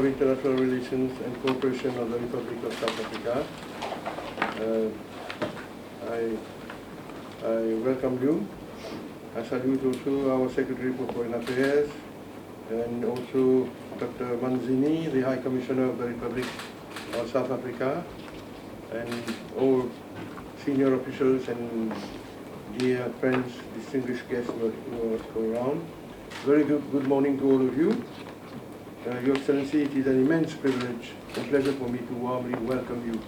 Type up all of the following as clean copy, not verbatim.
International Relations and Cooperation of the Republic of South Africa. I welcome you. I salute also our Secretary for Foreign Affairs and also Dr. Manzini, the High Commissioner of the Republic of South Africa, and all senior officials and dear friends, distinguished guests who are going around. Very good morning to all of you. Your Excellency, it is an immense privilege and pleasure for me to warmly welcome you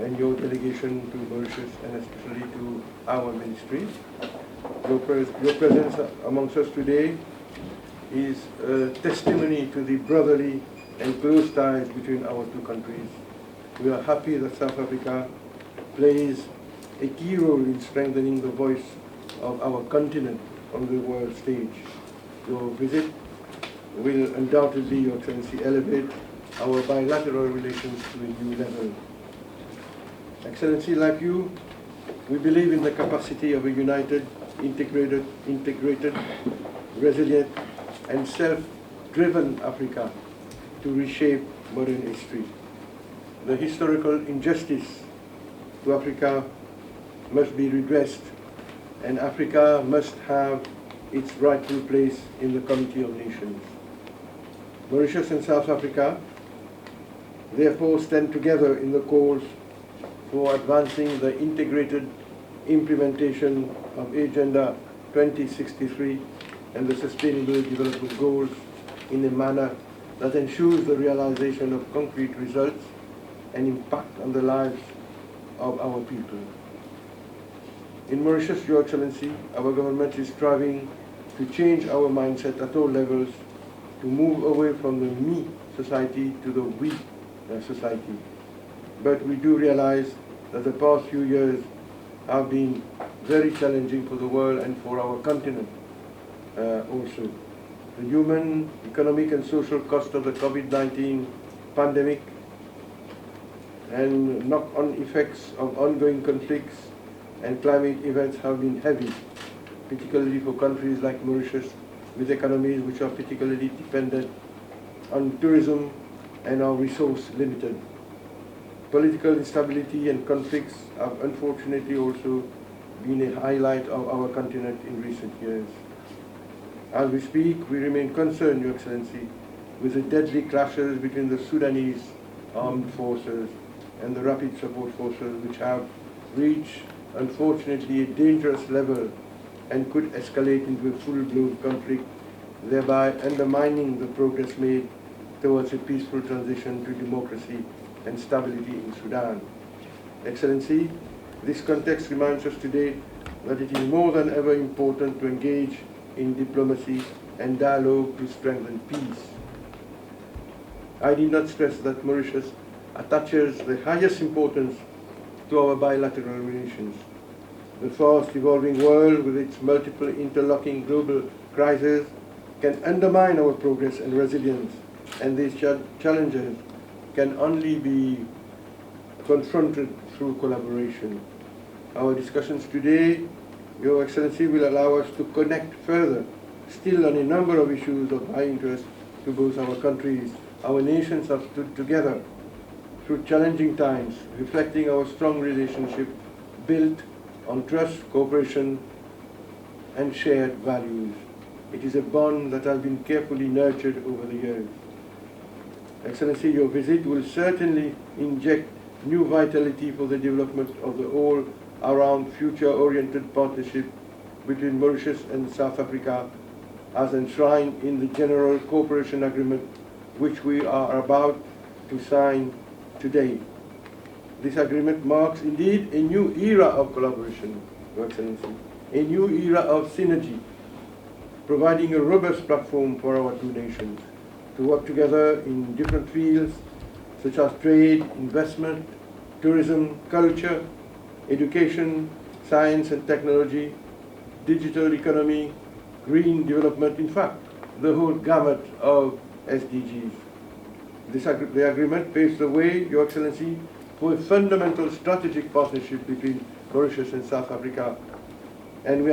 and your delegation to Mauritius and especially to our ministry. Your presence amongst us today is a testimony to the brotherly and close ties between our two countries. We are happy that South Africa plays a key role in strengthening the voice of our continent on the world stage. Your visit will undoubtedly, Your Excellency, elevate our bilateral relations to a new level. Excellency, like you, we believe in the capacity of a united, integrated, resilient, and self-driven Africa to reshape modern history. The historical injustice to Africa must be redressed, and Africa must have its rightful place in the Community of Nations. Mauritius and South Africa therefore stand together in the cause for advancing the integrated implementation of Agenda 2063 and the Sustainable Development Goals in a manner that ensures the realization of concrete results and impact on the lives of our people. In Mauritius, Your Excellency, our government is striving to change our mindset at all levels to move away from the me society to the we society. But we do realize that the past few years have been very challenging for the world and for our continent also. The human, economic and social cost of the COVID-19 pandemic and knock-on effects of ongoing conflicts and climate events have been heavy, particularly for countries like Mauritius, with economies which are particularly dependent on tourism and are resource limited. Political instability and conflicts have unfortunately also been a highlight of our continent in recent years. As we speak, we remain concerned, Your Excellency, with the deadly clashes between the Sudanese armed forces and the Rapid Support Forces, which have reached, unfortunately, a dangerous level and could escalate into a full-blown conflict, thereby undermining the progress made towards a peaceful transition to democracy and stability in Sudan. Excellency, this context reminds us today that it is more than ever important to engage in diplomacy and dialogue to strengthen peace. I need not stress that Mauritius attaches the highest importance to our bilateral relations. The fast evolving world with its multiple interlocking global crises can undermine our progress and resilience, and these challenges can only be confronted through collaboration. Our discussions today, Your Excellency, will allow us to connect further, still on a number of issues of high interest to both our countries. Our nations have stood together through challenging times, reflecting our strong relationship built on trust, cooperation, and shared values. It is a bond that has been carefully nurtured over the years. Excellency, your visit will certainly inject new vitality for the development of the all-around future-oriented partnership between Mauritius and South Africa as enshrined in the General Cooperation Agreement which we are about to sign today. This agreement marks indeed a new era of collaboration, Your Excellency, a new era of synergy, providing a robust platform for our two nations to work together in different fields such as trade, investment, tourism, culture, education, science and technology, digital economy, green development, in fact, the whole gamut of SDGs. The agreement paves the way, Your Excellency, for a fundamental strategic partnership between Mauritius and South Africa, and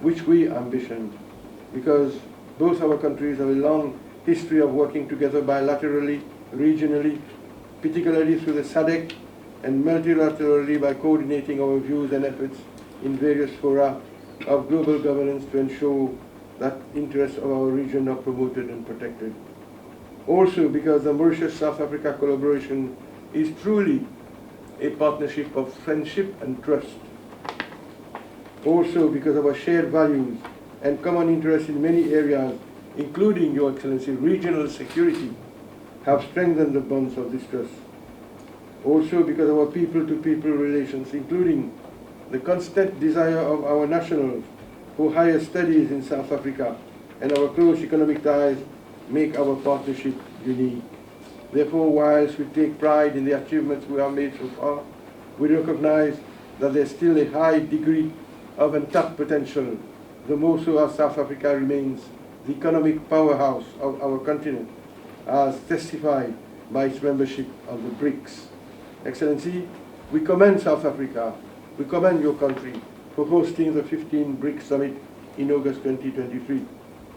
which we ambition, because both our countries have a long history of working together bilaterally, regionally, particularly through the SADC, and multilaterally by coordinating our views and efforts in various fora of global governance to ensure that interests of our region are promoted and protected. Also because the Mauritius-South Africa collaboration is truly a partnership of friendship and trust. Also because of our shared values and common interests in many areas, including, Your Excellency, regional security, have strengthened the bonds of this trust. Also because of our people-to-people relations, including the constant desire of our nationals for higher studies in South Africa, and our close economic ties make our partnership unique. Therefore, whilst we take pride in the achievements we have made so far, we recognize that there's still a high degree of untapped potential, the more so as South Africa remains the economic powerhouse of our continent, as testified by its membership of the BRICS. Excellency, we commend South Africa, we commend your country for hosting the 15th BRICS Summit in August 2023,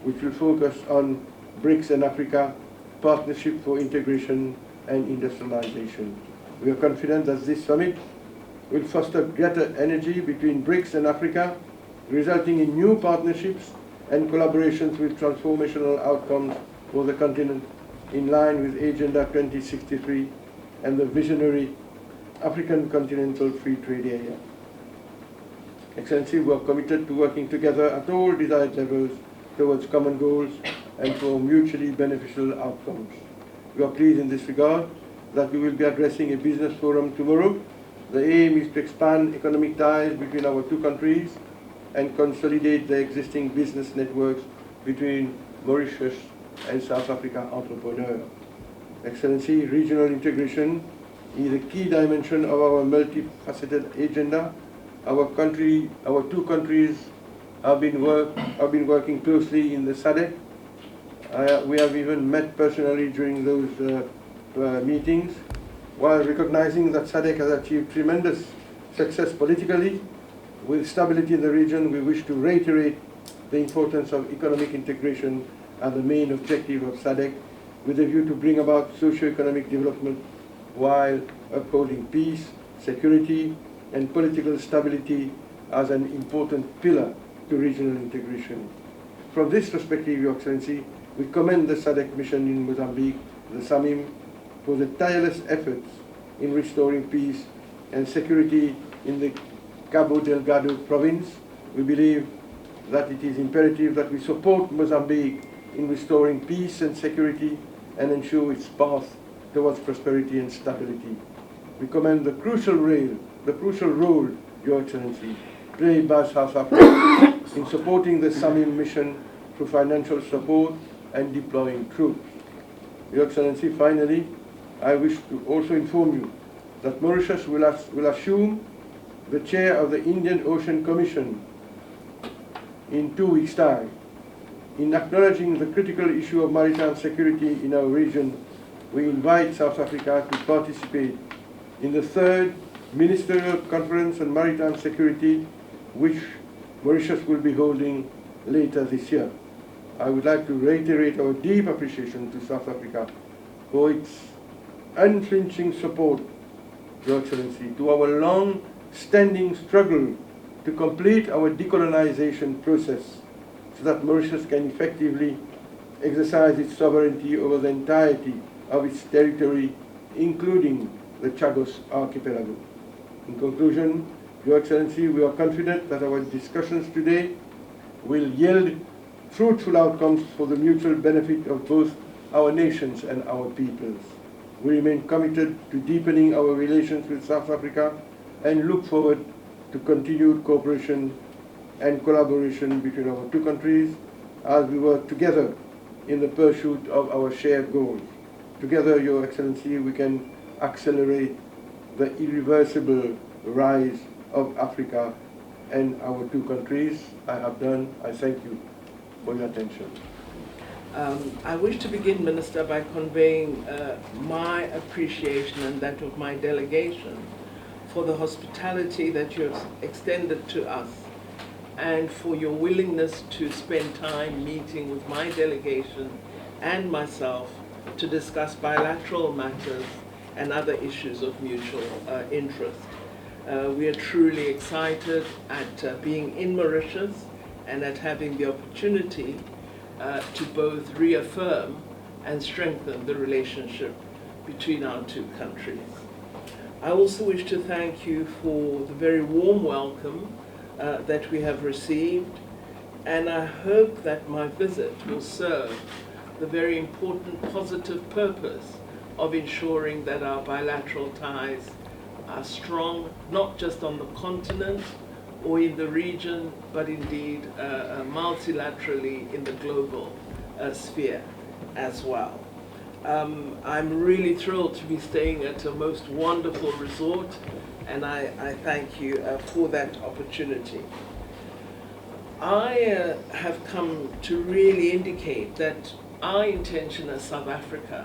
which will focus on BRICS and Africa, partnership for integration and industrialization. We are confident that this summit will foster greater energy between BRICS and Africa, resulting in new partnerships and collaborations with transformational outcomes for the continent in line with Agenda 2063 and the visionary African Continental Free Trade Area. Excellency, we are committed to working together at all desired levels towards common goals and for mutually beneficial outcomes. We are pleased in this regard that we will be addressing a business forum tomorrow. The aim is to expand economic ties between our two countries and consolidate the existing business networks between Mauritius and South Africa entrepreneurs. Excellency, regional integration is a key dimension of our multifaceted agenda. Our two countries have been working closely in the SADC. We have even met personally during those meetings. While recognizing that SADC has achieved tremendous success politically, with stability in the region, we wish to reiterate the importance of economic integration as the main objective of SADC, with a view to bring about socio-economic development while upholding peace, security, and political stability as an important pillar to regional integration. From this perspective, Your Excellency, we commend the SADC mission in Mozambique, the SAMIM, for the tireless efforts in restoring peace and security in the Cabo Delgado province. We believe that it is imperative that we support Mozambique in restoring peace and security and ensure its path towards prosperity and stability. We commend the crucial role, Your Excellency, played by South Africa in supporting the SAMIM mission through financial support and deploying troops. Your Excellency, finally, I wish to also inform you that Mauritius will assume the chair of the Indian Ocean Commission in 2 weeks' time. In acknowledging the critical issue of maritime security in our region, we invite South Africa to participate in the 3rd Ministerial Conference on Maritime Security, which Mauritius will be holding later this year. I would like to reiterate our deep appreciation to South Africa for its unflinching support, Your Excellency, to our long-standing struggle to complete our decolonization process so that Mauritius can effectively exercise its sovereignty over the entirety of its territory, including the Chagos Archipelago. In conclusion, Your Excellency, we are confident that our discussions today will yield fruitful outcomes for the mutual benefit of both our nations and our peoples. We remain committed to deepening our relations with South Africa and look forward to continued cooperation and collaboration between our two countries as we work together in the pursuit of our shared goals. Together, Your Excellency, we can accelerate the irreversible rise of Africa and our two countries. I have done. I thank you for your attention. I wish to begin, Minister, by conveying my appreciation and that of my delegation for the hospitality that you have extended to us and for your willingness to spend time meeting with my delegation and myself to discuss bilateral matters and other issues of mutual interest. We are truly excited at being in Mauritius and at having the opportunity to both reaffirm and strengthen the relationship between our two countries. I also wish to thank you for the very warm welcome that we have received, and I hope that my visit will serve the very important positive purpose of ensuring that our bilateral ties are strong, not just on the continent or in the region, but indeed multilaterally in the global sphere as well. I'm really thrilled to be staying at a most wonderful resort, and I thank you for that opportunity. I have come to really indicate that our intention as South Africa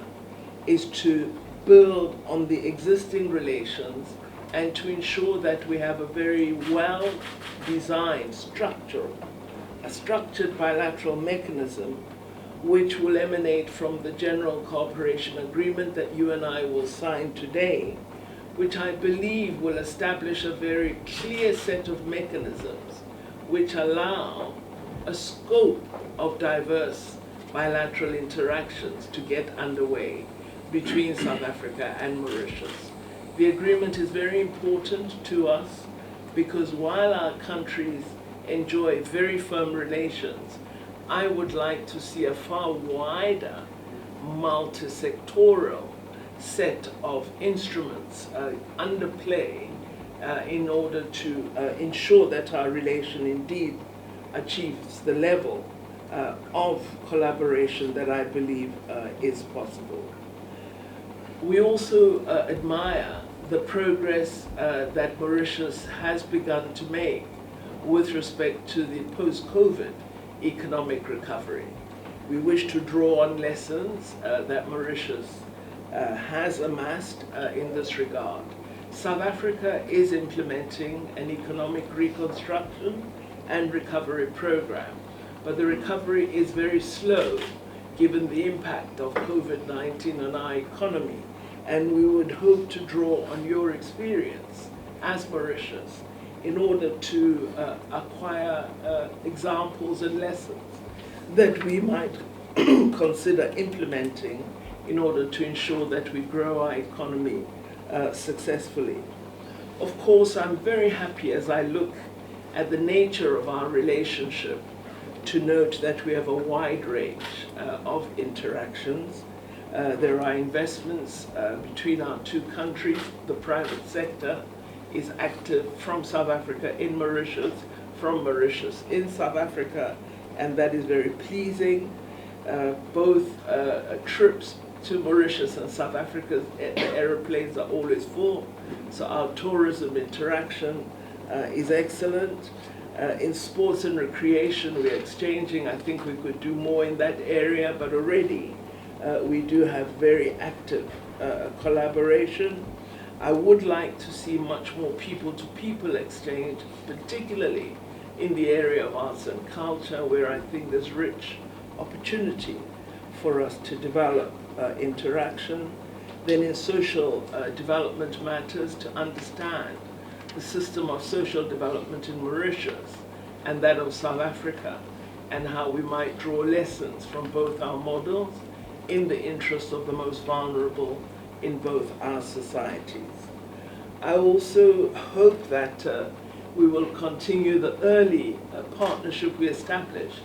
is to build on the existing relations and to ensure that we have a very well-designed a structured bilateral mechanism which will emanate from the General Cooperation Agreement that you and I will sign today, which I believe will establish a very clear set of mechanisms which allow a scope of diverse bilateral interactions to get underway between South Africa and Mauritius. The agreement is very important to us because while our countries enjoy very firm relations, I would like to see a far wider multi-sectoral set of instruments under play in order to ensure that our relation indeed achieves the level of collaboration that I believe is possible. We also admire the progress that Mauritius has begun to make with respect to the post-COVID economic recovery. We wish to draw on lessons that Mauritius has amassed in this regard. South Africa is implementing an economic reconstruction and recovery program, but the recovery is very slow given the impact of COVID-19 on our economy, and we would hope to draw on your experience as Mauritius in order to acquire examples and lessons that we might consider implementing in order to ensure that we grow our economy successfully. Of course, I'm very happy as I look at the nature of our relationship to note that we have a wide range of interactions. There are investments between our two countries. The private sector is active from South Africa in Mauritius, from Mauritius in South Africa, and that is very pleasing. Both trips to Mauritius and South Africa, the aeroplanes are always full, so our tourism interaction is excellent. In sports and recreation, we're exchanging. I think we could do more in that area, but already we do have very active collaboration. I would like to see much more people-to-people exchange, particularly in the area of arts and culture, where I think there's rich opportunity for us to develop interaction. Then in social development matters, to understand the system of social development in Mauritius and that of South Africa, and how we might draw lessons from both our models in the interest of the most vulnerable in both our societies. I also hope that we will continue the early partnership we established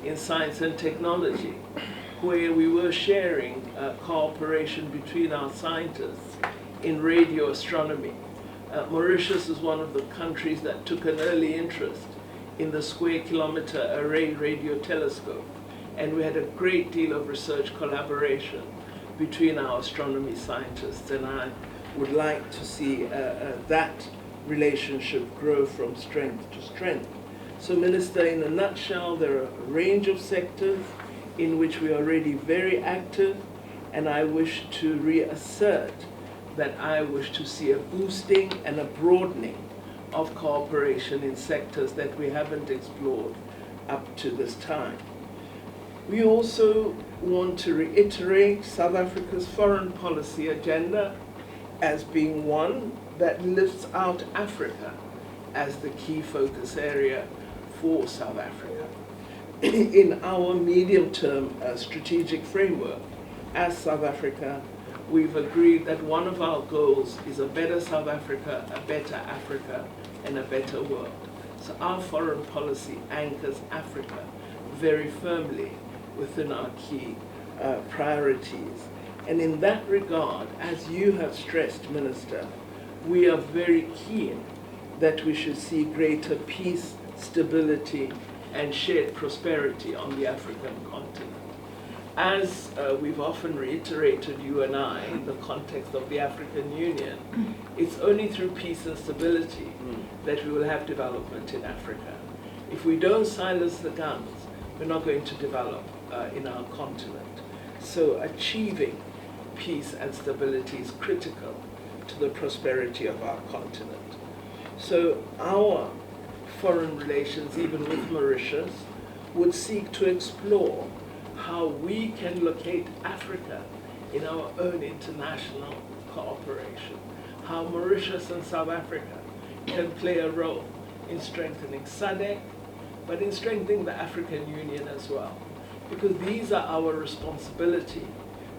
in science and technology, where we were sharing cooperation between our scientists in radio astronomy. Mauritius is one of the countries that took an early interest in the Square Kilometre Array radio telescope, and we had a great deal of research collaboration between our astronomy scientists, and I would like to see that relationship grow from strength to strength. So, Minister, in a nutshell, there are a range of sectors in which we are already very active, and I wish to reassert that I wish to see a boosting and a broadening of cooperation in sectors that we haven't explored up to this time. We also want to reiterate South Africa's foreign policy agenda as being one that lifts out Africa as the key focus area for South Africa. In our medium-term strategic framework, as South Africa, we've agreed that one of our goals is a better South Africa, a better Africa, and a better world. So our foreign policy anchors Africa very firmly within our key priorities. And in that regard, as you have stressed, Minister, we are very keen that we should see greater peace, stability, and shared prosperity on the African continent. As we've often reiterated, you and I, in the context of the African Union, it's only through peace and stability that we will have development in Africa. If we don't silence the guns, we're not going to develop in our continent. So achieving peace and stability is critical to the prosperity of our continent. So our foreign relations, even with Mauritius, would seek to explore how we can locate Africa in our own international cooperation, how Mauritius and South Africa can play a role in strengthening SADC, but in strengthening the African Union as well, because these are our responsibility.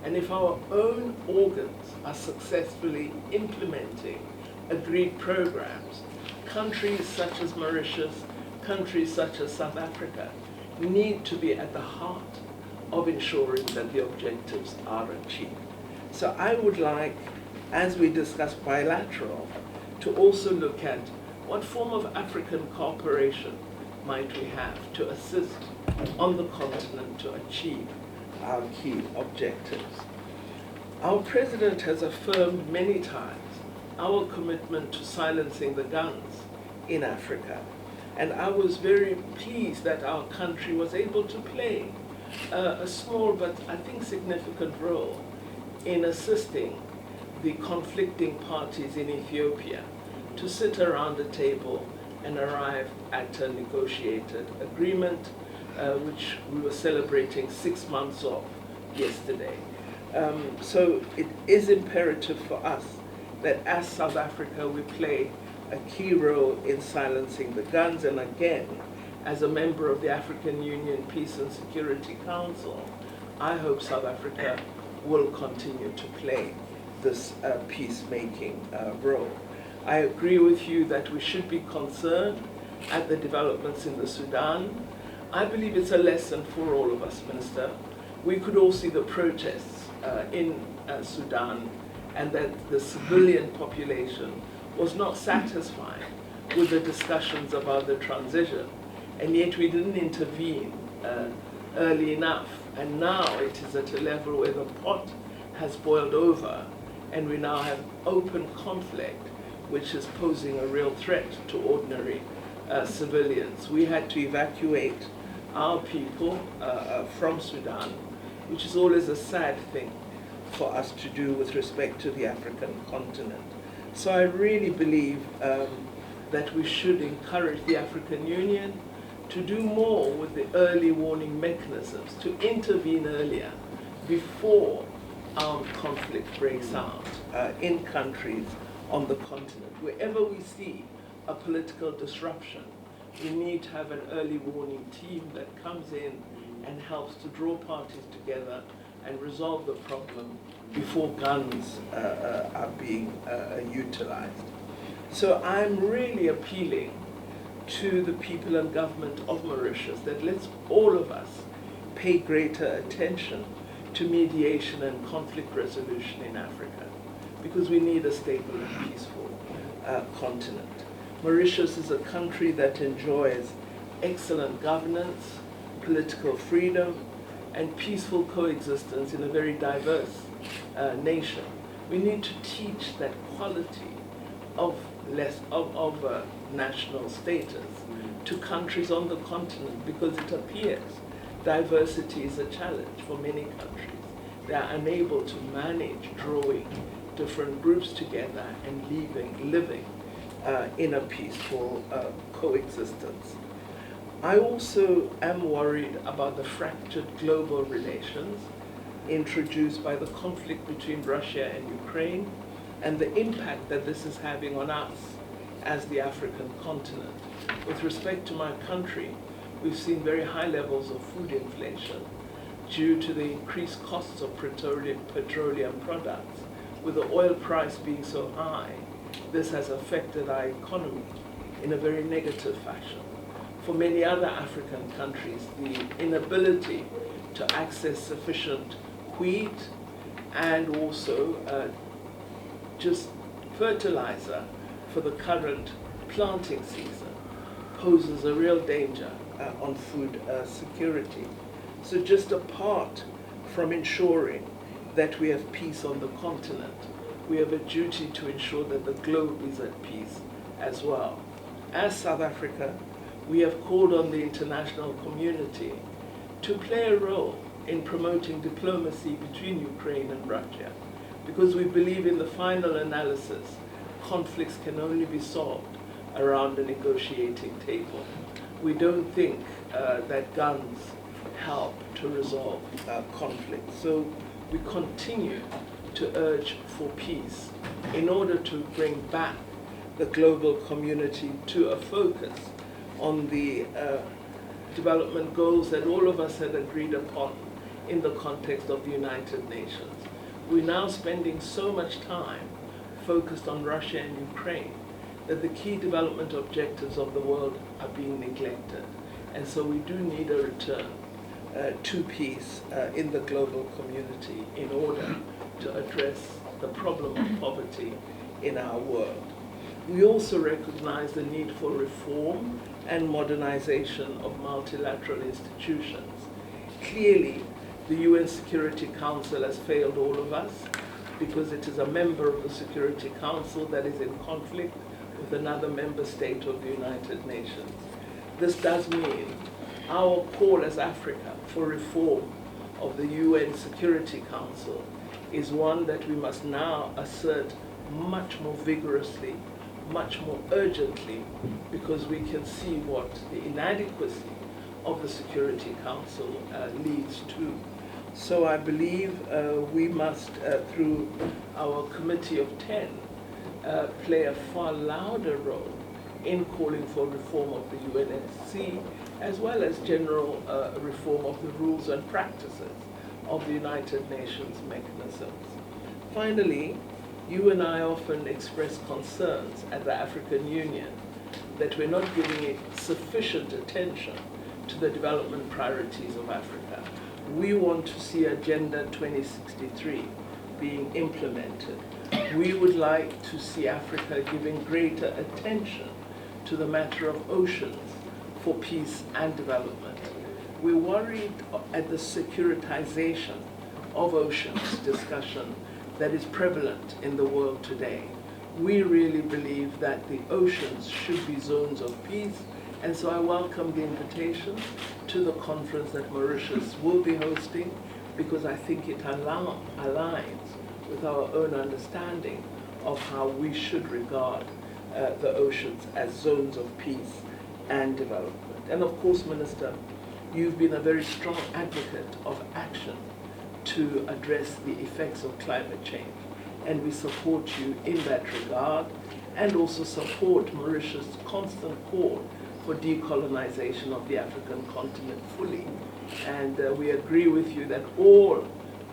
And if our own organs are successfully implementing agreed programs, countries such as Mauritius, countries such as South Africa, need to be at the heart of ensuring that the objectives are achieved. So I would like, as we discuss bilateral, to also look at what form of African cooperation might we have to assist on the continent to achieve our key objectives. Our President has affirmed many times our commitment to silencing the guns in Africa. And I was very pleased that our country was able to play a small but I think significant role in assisting the conflicting parties in Ethiopia to sit around the table and arrive at a negotiated agreement, which we were celebrating 6 months of yesterday. So it is imperative for us that as South Africa we play a key role in silencing the guns, and again, as a member of the African Union Peace and Security Council, I hope South Africa will continue to play this peacemaking role. I agree with you that we should be concerned at the developments in the Sudan. I believe it's a lesson for all of us, Minister. We could all see the protests in Sudan, and that the civilian population was not satisfied with the discussions about the transition, and yet we didn't intervene early enough. And now it is at a level where the pot has boiled over, and we now have open conflict, which is posing a real threat to ordinary civilians. We had to evacuate our people from Sudan, which is always a sad thing for us to do with respect to the African continent. So I really believe that we should encourage the African Union to do more with the early warning mechanisms, to intervene earlier before armed conflict breaks out in countries on the continent. Wherever we see a political disruption, we need to have an early warning team that comes in and helps to draw parties together and resolve the problem before guns are being utilized. So I'm really appealing to the people and government of Mauritius that let's all of us pay greater attention to mediation and conflict resolution in Africa, because we need a stable and peaceful continent. Mauritius is a country that enjoys excellent governance, political freedom, and peaceful coexistence in a very diverse nation. We need to teach that quality of national status to countries on the continent, because it appears diversity is a challenge for many countries. They are unable to manage drawing different groups together and living in a peaceful coexistence. I also am worried about the fractured global relations introduced by the conflict between Russia and Ukraine and the impact that this is having on us as the African continent. With respect to my country, we've seen very high levels of food inflation due to the increased costs of petroleum products. With the oil price being so high, this has affected our economy in a very negative fashion. For many other African countries, the inability to access sufficient wheat and also just fertilizer for the current planting season poses a real danger on food security. So just apart from ensuring that we have peace on the continent, we have a duty to ensure that the globe is at peace as well. As South Africa, we have called on the international community to play a role in promoting diplomacy between Ukraine and Russia, because we believe in the final analysis, conflicts can only be solved around a negotiating table. We don't think that guns help to resolve conflict. So we continue to urge for peace in order to bring back the global community to a focus on the development goals that all of us had agreed upon in the context of the United Nations. We're now spending so much time focused on Russia and Ukraine that the key development objectives of the world are being neglected. And so we do need a return to peace in the global community in order to address the problem of poverty in our world. We also recognize the need for reform and modernization of multilateral institutions. Clearly, the UN Security Council has failed all of us because it is a member of the Security Council that is in conflict with another member state of the United Nations. This does mean our call as Africa for reform of the UN Security Council is one that we must now assert much more vigorously, much more urgently, because we can see what the inadequacy of the Security Council leads to. So I believe we must, through our Committee of 10, play a far louder role in calling for reform of the UNSC, as well as general reform of the rules and practices of the United Nations mechanisms. Finally, you and I often express concerns at the African Union that we're not giving it sufficient attention to the development priorities of Africa. We want to see Agenda 2063 being implemented. We would like to see Africa giving greater attention to the matter of oceans for peace and development. We're worried at the securitization of oceans discussion that is prevalent in the world today. We really believe that the oceans should be zones of peace, and so I welcome the invitation to the conference that Mauritius will be hosting, because I think it aligns with our own understanding of how we should regard the oceans as zones of peace and development. And of course, Minister, you've been a very strong advocate of action to address the effects of climate change, and we support you in that regard, and also support Mauritius' constant call for decolonization of the African continent fully. And we agree with you that all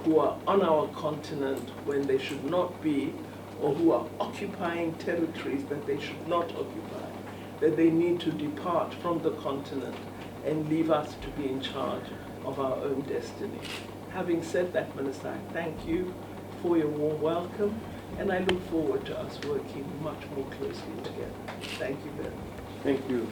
who are on our continent when they should not be, or who are occupying territories that they should not occupy, that they need to depart from the continent and leave us to be in charge of our own destiny. Having said that, Minister, I thank you for your warm welcome, and I look forward to us working much more closely together. Thank you very much. Thank you.